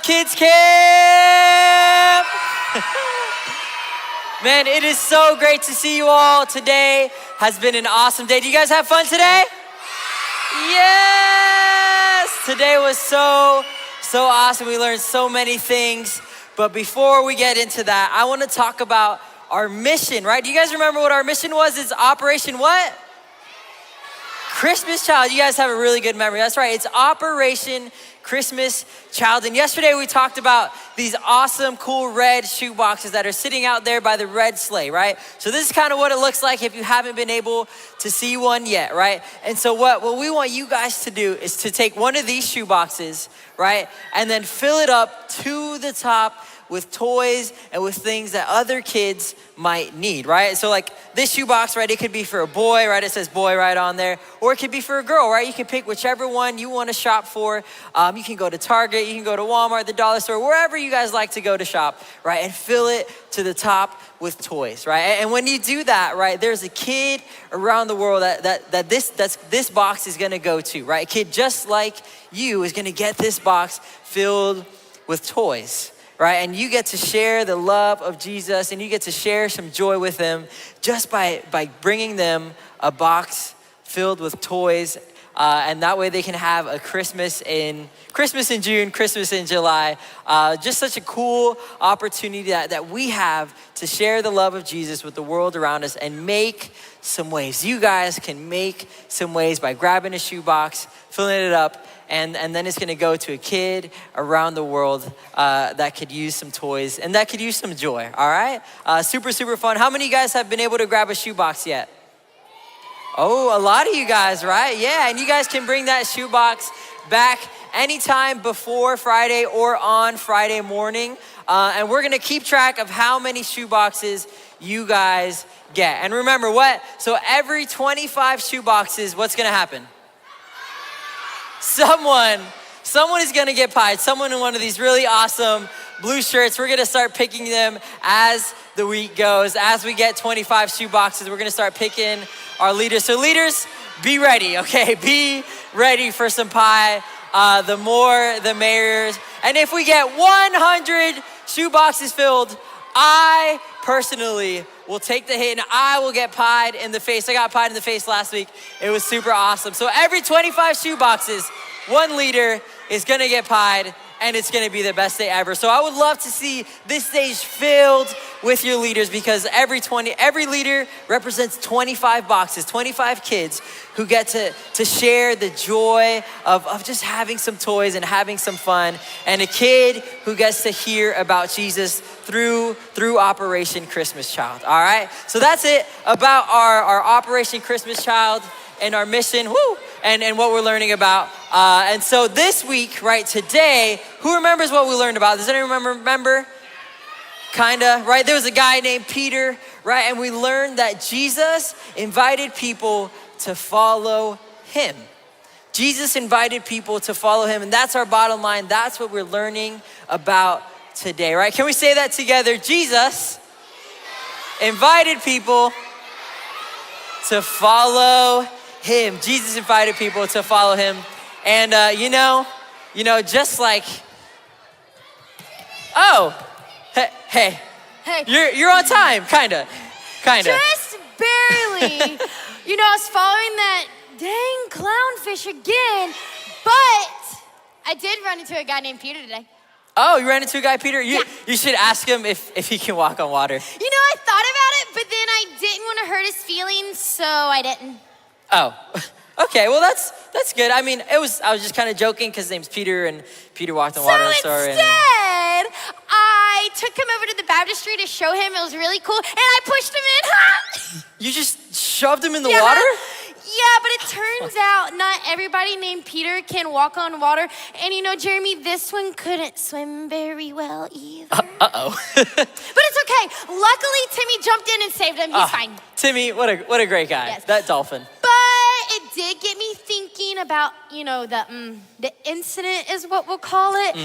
Kids Camp? Man, it is so great to see you all. Today has been an awesome day. Do you guys have fun today? Yes! Today was so awesome. We learned so many things. But before we get into that, I want to talk about our mission, right? Do you guys remember what our mission was? It's Operation what? Christmas Child. You guys have a really good memory. That's right. It's Operation Christmas Child. And yesterday we talked about these awesome, cool red shoe boxes that are sitting out there by the red sleigh, right? So this is kind of what it looks like if you haven't been able to see one yet, right? And so what we want you guys to do is to take one of these shoe boxes, right? And then fill it up to the top with toys and with things that other kids might need, right? So like this shoebox, right? It could be for a boy, right? It says boy right on there. Or it could be for a girl, right? You can pick whichever one you want to shop for. You can go to Target, you can go to Walmart, the dollar store, wherever you guys like to go to shop, right? And fill it to the top with toys, right? And when you do that, right, there's a kid around the world that this box is gonna go to, right? A kid just like you is gonna get this box filled with toys. Right? And you get to share the love of Jesus and you get to share some joy with them just by bringing them a box filled with toys. And that way they can have a Christmas in June, Christmas in July. Just such a cool opportunity that we have to share the love of Jesus with the world around us and make some waves. You guys can make some waves by grabbing a shoebox, filling it up, and then it's gonna go to a kid around the world that could use some toys and that could use some joy, all right? Super fun. How many of you guys have been able to grab a shoebox yet? Oh, a lot of you guys, right? Yeah, and you guys can bring that shoebox back anytime before Friday or on Friday morning. And we're gonna keep track of how many shoeboxes you guys get. And remember what? So every 25 shoeboxes, what's gonna happen? Someone is gonna get pied. Someone in one of these really awesome blue shirts. We're gonna start picking them as the week goes. As we get 25 shoe boxes, we're gonna start picking our leaders. So leaders, be ready, okay? Be ready for some pie. The more, the merrier. And if we get 100 shoe boxes filled, I personally will take the hit and I will get pied in the face. I got pied in the face last week. It was super awesome. So every 25 shoe boxes, one leader is gonna get pied and it's gonna be the best day ever. So I would love to see this stage filled with your leaders because every leader represents 25 boxes, 25 kids who get to share the joy of just having some toys and having some fun, and a kid who gets to hear about Jesus through Operation Christmas Child, all right? So that's it about our Operation Christmas Child and our mission, and what we're learning about. And so this week, right, today, who remembers what we learned about? Does anyone remember? Kinda, right? There was a guy named Peter, right? And we learned that Jesus invited people to follow him. Jesus invited people to follow him, and that's our bottom line. That's what we're learning about today, right? Can we say that together? Jesus invited people to follow him. Jesus invited people to follow him. And you know, just like, hey, you're on time, kinda. Just barely. I was following that dang clownfish again, but I did run into a guy named Peter today. Oh, you ran into a guy, Peter? Yeah. You should ask him if he can walk on water. I thought about it, but then I didn't want to hurt his feelings, so I didn't. Oh, okay. Well, that's good. I mean, I was just kind of joking because his name's Peter and Peter walked on water. So instead, I took him over to the baptistry to show him. It was really cool, and I pushed him in. You just shoved him in the water? Yeah, but it turns out not everybody named Peter can walk on water. And Jeremy, this one couldn't swim very well either. Uh-oh. But it's okay. Luckily, Timmy jumped in and saved him. He's fine. Timmy, what a great guy. Yes. That dolphin. But it did get me thinking about, the incident is what we'll call it.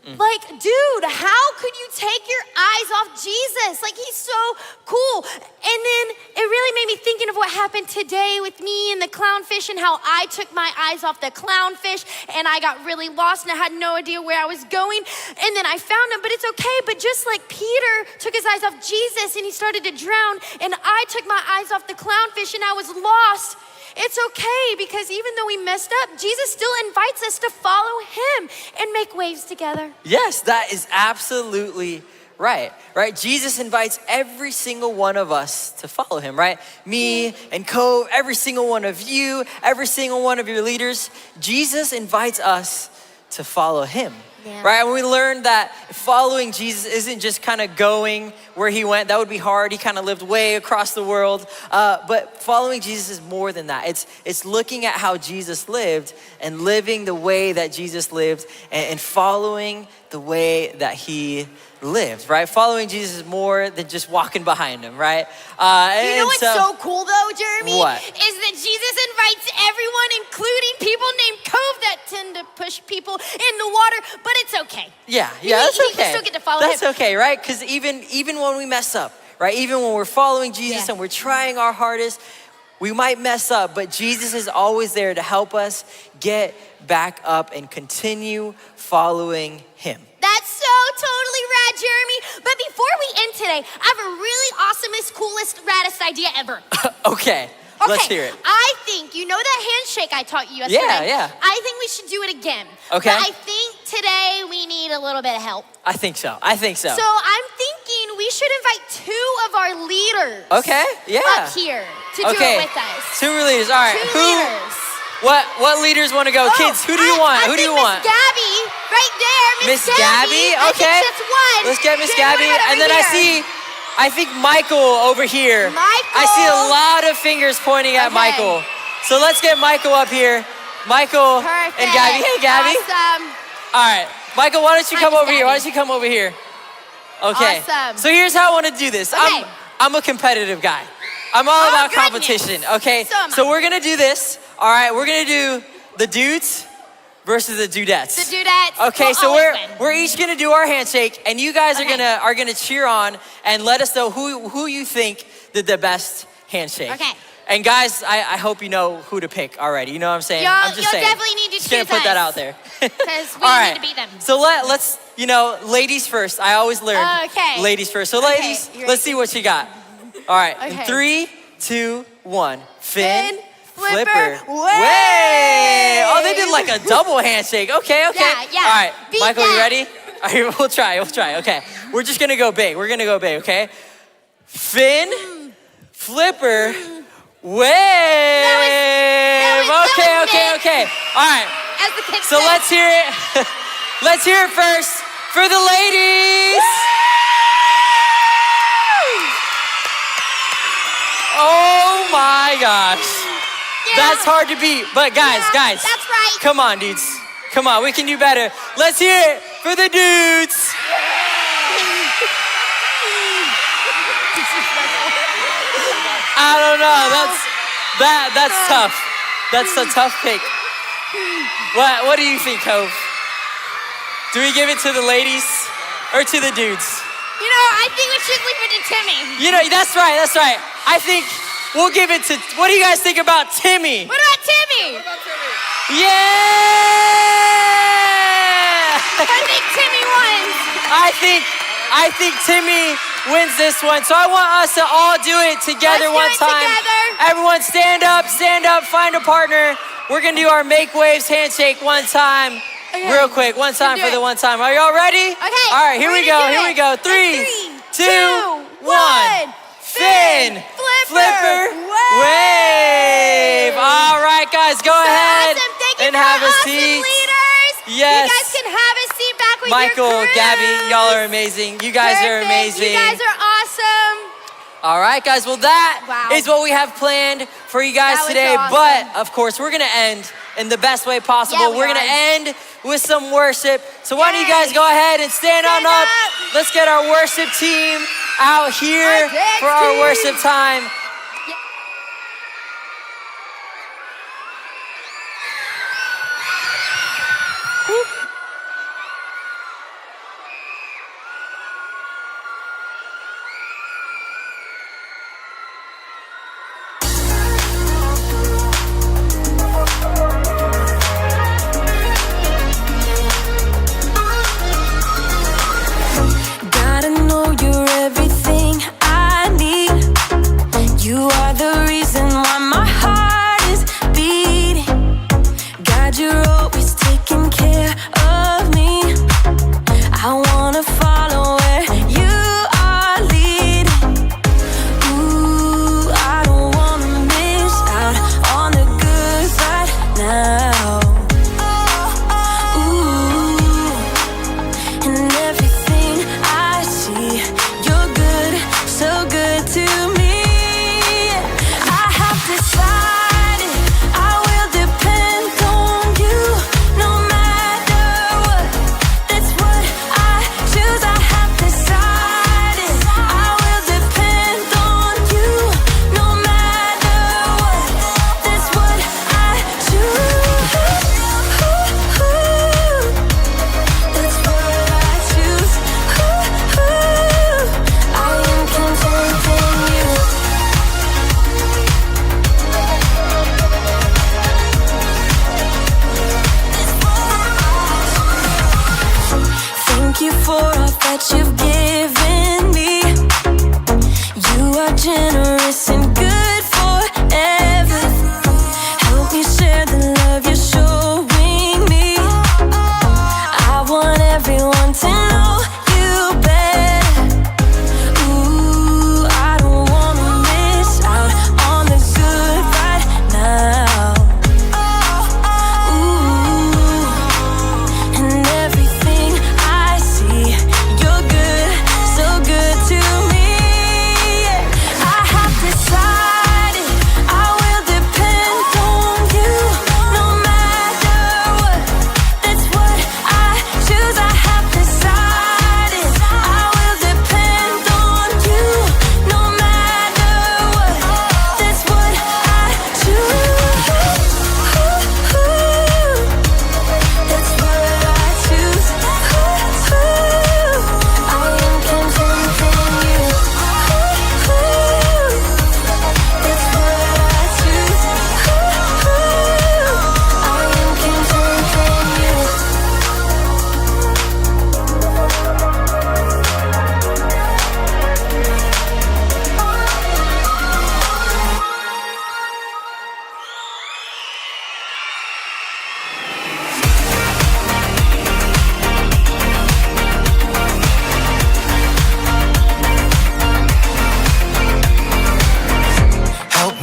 Like, dude, how could you take your eyes off Jesus? Like, he's so cool. And then it really made me thinking of what happened today with me and the clownfish and how I took my eyes off the clownfish and I got really lost and I had no idea where I was going. And then I found him, but it's okay. But just like Peter took his eyes off Jesus and he started to drown, and I took my eyes off the clownfish and I was lost. It's okay, because even though we messed up, Jesus still invites us to follow him and make waves together. Yes, that is absolutely right? Jesus invites every single one of us to follow him, right? Me and Cove, every single one of you, every single one of your leaders. Jesus invites us to follow him. Yeah. Right? And we learned that following Jesus isn't just kind of going where he went. That would be hard. He kind of lived way across the world. But following Jesus is more than that. It's looking at how Jesus lived and living the way that Jesus lived and following the way that he lived, right? Following Jesus is more than just walking behind him, right? You know what's so cool though, Jeremy? What? Is that Jesus invites everyone, including people named Cove that tend to push people in the water, but it's okay. Yeah, that's okay. We still get to follow That's him. okay, right? Because even when we mess up, right? Even when we're following Jesus and we're trying our hardest, we might mess up, but Jesus is always there to help us get back up and continue following him. That's so totally rad, Jeremy. But before we end today, I have a really awesomest, coolest, raddest idea ever. Okay, let's hear it. I think, you know that handshake I taught you yesterday? Yeah. I think we should do it again. Okay. But I think today we need a little bit of help. I think so. So I'm thinking we should invite 2 of our leaders. Okay, yeah. Up here to do it with us. 2 leaders, all right. 2 leaders. What leaders want to go? Kids, who do you want? Who do you want? Miss Gabby, right there. Miss Gabby? Okay. I think that's one. Let's get Miss Then Gabby. what about And then over here? I think Michael over here. Michael. I see a lot of fingers pointing at Michael. So let's get Michael up here. Michael Perfect. and Gabby. Hey, Gabby. Awesome. All right. Michael, why don't you Hi, come Miss over here? Why Gabby. don't you come over here? Okay. Awesome. So here's how I want to do this. Okay. I'm a competitive guy. I'm all about competition, okay? So am I. So we're going to do this. All right. We're going to do the dudes versus the dudettes. The dudettes. Okay, will so always win. we're each gonna do our handshake, and you guys are gonna cheer on and let us know who you think did the best handshake. Okay. And guys, I hope you know who to pick already. You know what I'm saying? You'll I'm just saying. definitely need to Just gonna choose put that us. out there. Because we All need right. to beat them. So let's ladies first. I always learn Okay. ladies first. So Okay, ladies, you let's see ready? what you got. All right. Okay. In 3, 2, 1. Finn. Flipper, Way! Oh, they did wave. like a double handshake. Okay. Yeah. All right, Beat Michael, you that. ready? All right, we'll try. Okay. We're just gonna go big. Okay? Finn, Flipper, wave. that was Okay. All right. As the kids So say. let's hear it. Let's hear it first for the ladies. Oh my gosh. Yeah. That's hard to beat. But guys, That's right. come on, dudes. Come on, we can do better. Let's hear it for the dudes. I don't know. That's tough. That's a tough pick. What do you think, Cove? Do we give it to the ladies or to the dudes? You know, I think we should leave it to Timmy. You know, that's right. I think we'll give it to, what do you guys think about Timmy? What about Timmy? Yeah! I think Timmy wins. I think Timmy wins this one. So I want us to all do it together one Let's do it time. together. Everyone stand up, find a partner. We're gonna do our make waves handshake one time. Okay. Real quick, one time do for the it. one time. Are y'all ready? Okay. All right, here we're we gonna go. do it. 3, 2, 1. 1. Finn, Flipper, wave. All right, guys, go ahead Awesome. Thank you and for have a awesome seat. leaders. Yes. You guys can have a seat back with Michael, your crews. Gabby, y'all are amazing. You guys are Perfect. amazing. You guys are awesome. All right, guys. Well, that is Wow. what we have planned for you guys That was today. so awesome. But of course, we're gonna end in the best way possible. Yeah, we we're gonna are. end with some worship. So why don't you Yay. guys go ahead and stand on Stand up? up. Let's get our worship team out here Our dance for our team. worship time.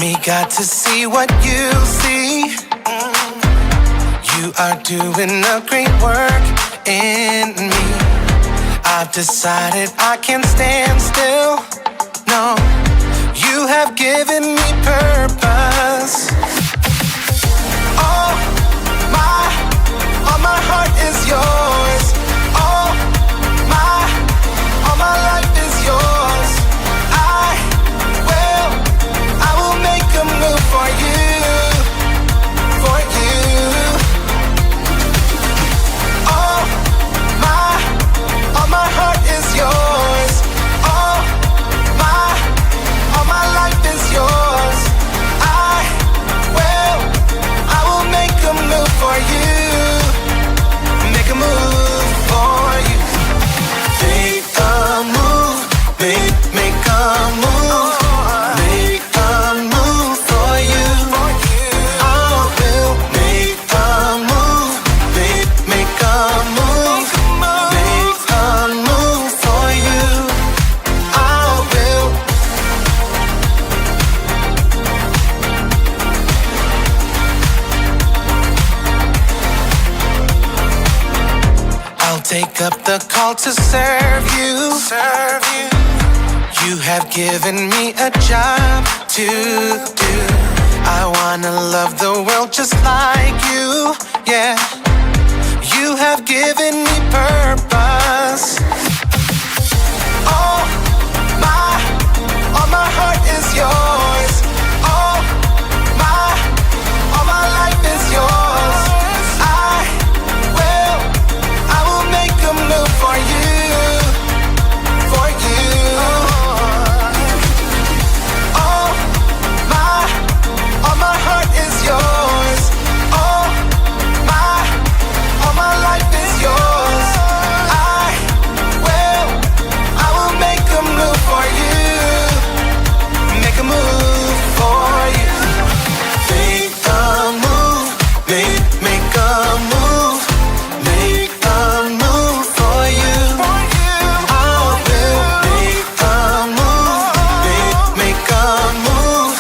me got to see what you see. You are doing a great work in me. I've decided I can't stand still. No, you have given me purpose. All my heart is yours. All my life is yours. I will make a move for you, for you. All my heart is yours. All my life is yours. I will make a move for you. Make a move for you. Make a move, make a move. Make a move for you. I will make a move, make a move. Make a move for you. I will. I'll take up the call to serve you. You have given me a job to do. I wanna love the world just like you. Yeah, you have given me purpose. All my heart is yours. All my life is yours. I will make a move for you, for you. All my heart is yours. All my life is yours. I will make a move for you. Make a move for you. Make a move, make a move. Make a move for you. I will make a move, make a move.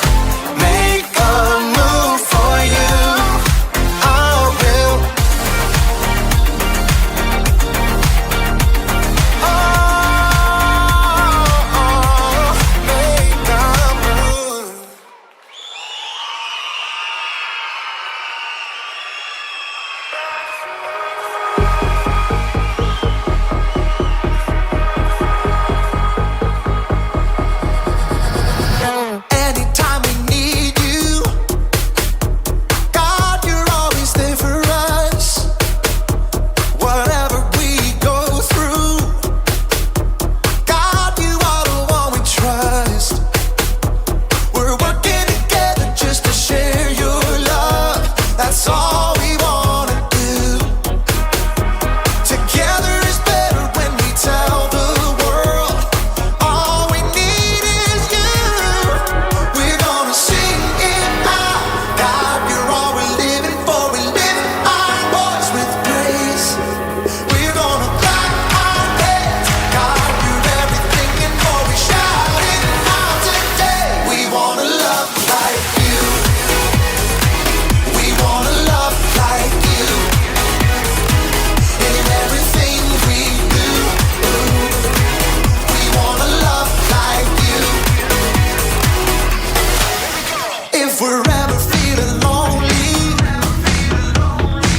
Make a move for you. I will. Make a move. Anytime we need you, God, you're always there for us. Whatever we go through, God, you are the one we trust. We're working together just to share your love. That's all we wanna do. Together is better when we tell the world. All we need is you. We're gonna sing it out. God, you're all we're living for. We lift our voice with praise. We're gonna clap our hands. God, you're everything and more. We shout it out today. We wanna love like you. We wanna love like you. In everything we do, we wanna love like you. If we're ever feeling lonely,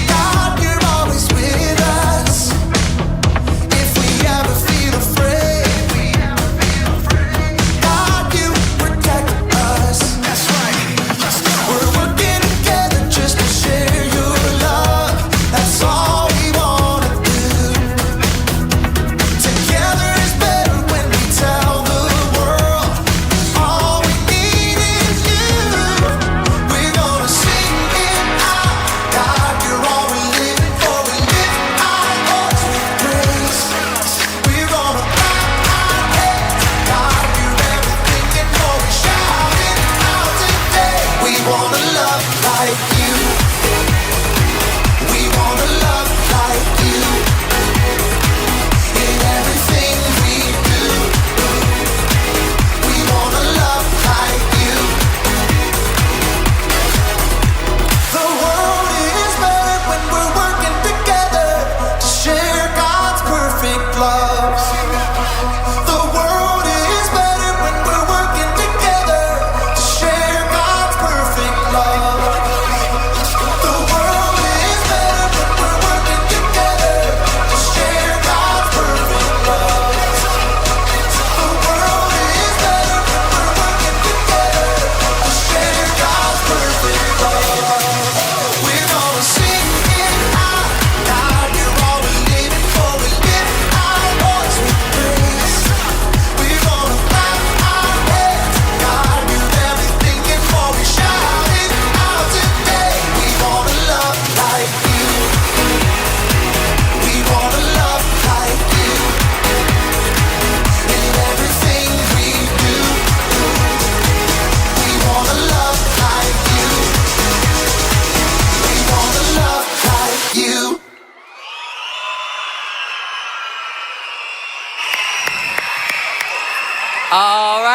God, you're always with us. If we ever feel afraid, God, you protect us. That's right. We're working together just to share your love. That's all we wanna do. Together is better when we tell the world. All we need is you. We're gonna sing it out. God, you're all we're living for. We lift our voice with praise. We're gonna clap our hands. God, you're everything and more. We shout it out today. We wanna love like you. We wanna love like you. In everything we do, we wanna love like you.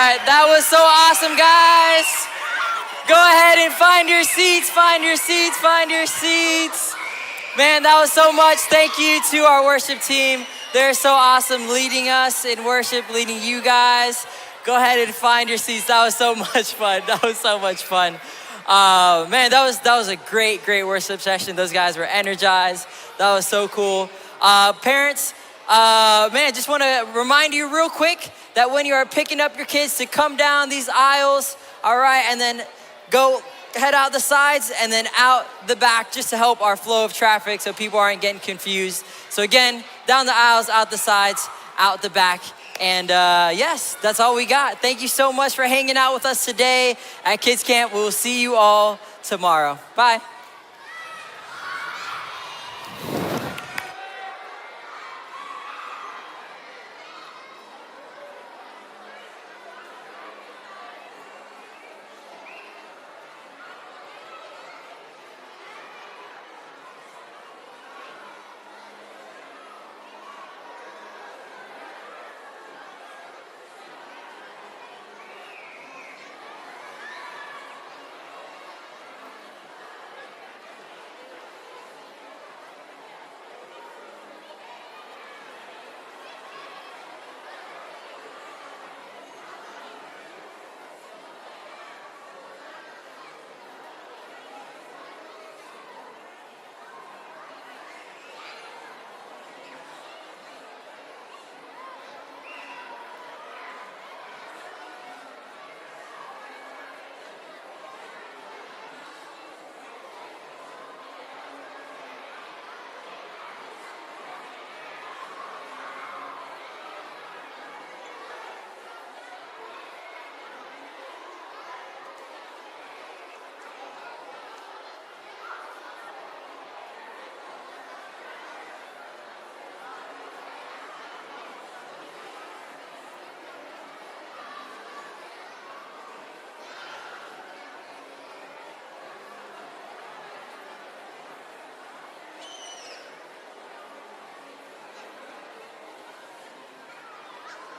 right, that was so awesome, guys. Go ahead and find your seats, find your seats, find your seats. Man, that was so much. Thank you to our worship team. They're so awesome leading us in worship, leading you guys. Go ahead and find your seats. That was so much fun. That was so much fun. Man, that was a great worship session. Those guys were energized. That was so cool. Parents, man, just want to remind you real quick that when you are picking up your kids to come down these aisles, all right, and then go head out the sides and then out the back just to help our flow of traffic so people aren't getting confused. So again, down the aisles, out the sides, out the back. And yes, that's all we got. Thank you so much for hanging out with us today at Kids Camp. We'll see you all tomorrow. Bye.